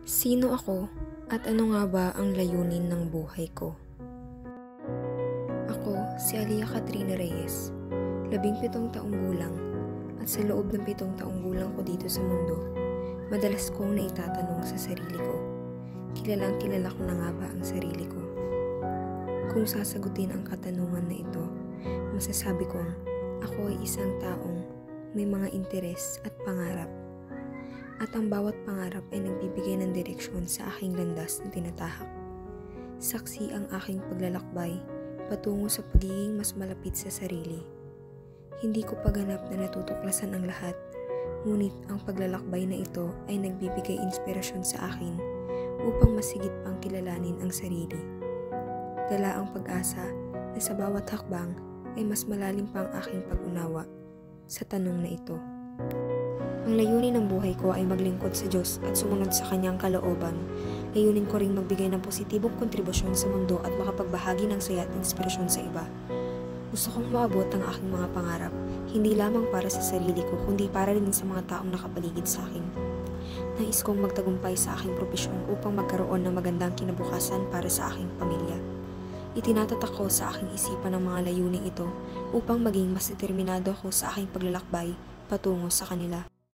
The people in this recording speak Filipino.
Sino ako at ano nga ba ang layunin ng buhay ko? Ako si Alia Katrina Reyes, 17 taong gulang, at sa loob ng 7 taong gulang ko dito sa mundo, madalas kong naitatanong sa sarili ko, kilalang kilala ko na nga ba ang sarili ko? Kung sasagutin ang katanungan na ito, masasabi kong ako ay isang taong may mga interes at pangarap. At ang bawat pangarap ay nagbibigay ng direksyon sa aking landas na tinatahak. Saksi ang aking paglalakbay patungo sa pagiging mas malapit sa sarili. Hindi ko paganap na natutuklasan ang lahat, ngunit ang paglalakbay na ito ay nagbibigay inspirasyon sa akin upang masigit pang kilalanin ang sarili. Dala ang pag-asa na sa bawat hakbang ay mas malalim pa ang aking pag-unawa sa tanong na ito. Ang layunin ng buhay ko ay maglingkod sa Diyos at sumunod sa Kanyang kalooban. Layunin ko ring magbigay ng positibong kontribusyon sa mundo at makapagbahagi ng saya at inspirasyon sa iba. Gusto kong maabot ang aking mga pangarap, hindi lamang para sa sarili ko, kundi para rin sa mga taong nakapaligid sa akin. Nais kong magtagumpay sa aking propesyon upang magkaroon ng magandang kinabukasan para sa aking pamilya. Itinatatak ko sa aking isipan ang mga layuning ito upang maging mas determinado ako sa aking paglalakbay patungo sa kanila.